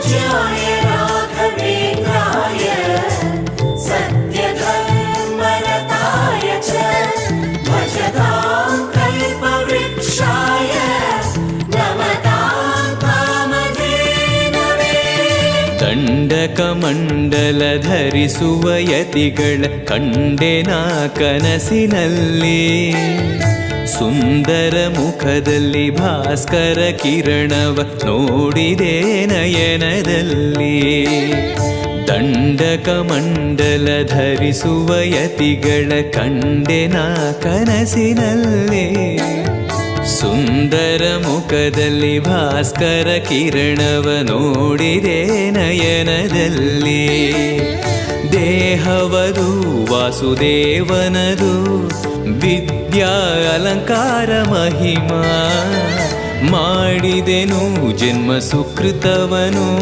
पूज्याय राघवेन्द्राय सत्यधर्मरताय च भजतां कल्पवृक्षाय नमतां कामधेनवे। ದಂಡಕಮಂಡಲ ಧರಿಸುವ ಯತಿಗಳ ಕಂಡೆನ ಕನಸಿನಲ್ಲಿ, ಸುಂದರ ಮುಖದಲ್ಲಿ ಭಾಸ್ಕರ ಕಿರಣವ ನೋಡಿದೆ ನಯನದಲ್ಲಿ. ದಂಡಕಮಂಡಲ ಧರಿಸುವ ಯತಿಗಳ ಕಂಡೆನ ಕನಸಿನಲ್ಲಿ, ಸುಂದರ ಮುಖದಲ್ಲಿ ಭಾಸ್ಕರ ಕಿರಣವ ನೋಡಿದೆ ನಯನದಲ್ಲಿ. ದೇಹವದು ವಾಸುದೇವನದು ವಿದ್ಯಾ ಅಲಂಕಾರ ಮಹಿಮಾ, ಮಾಡಿದೆನು ಜನ್ಮ ಸುಕೃತವನು.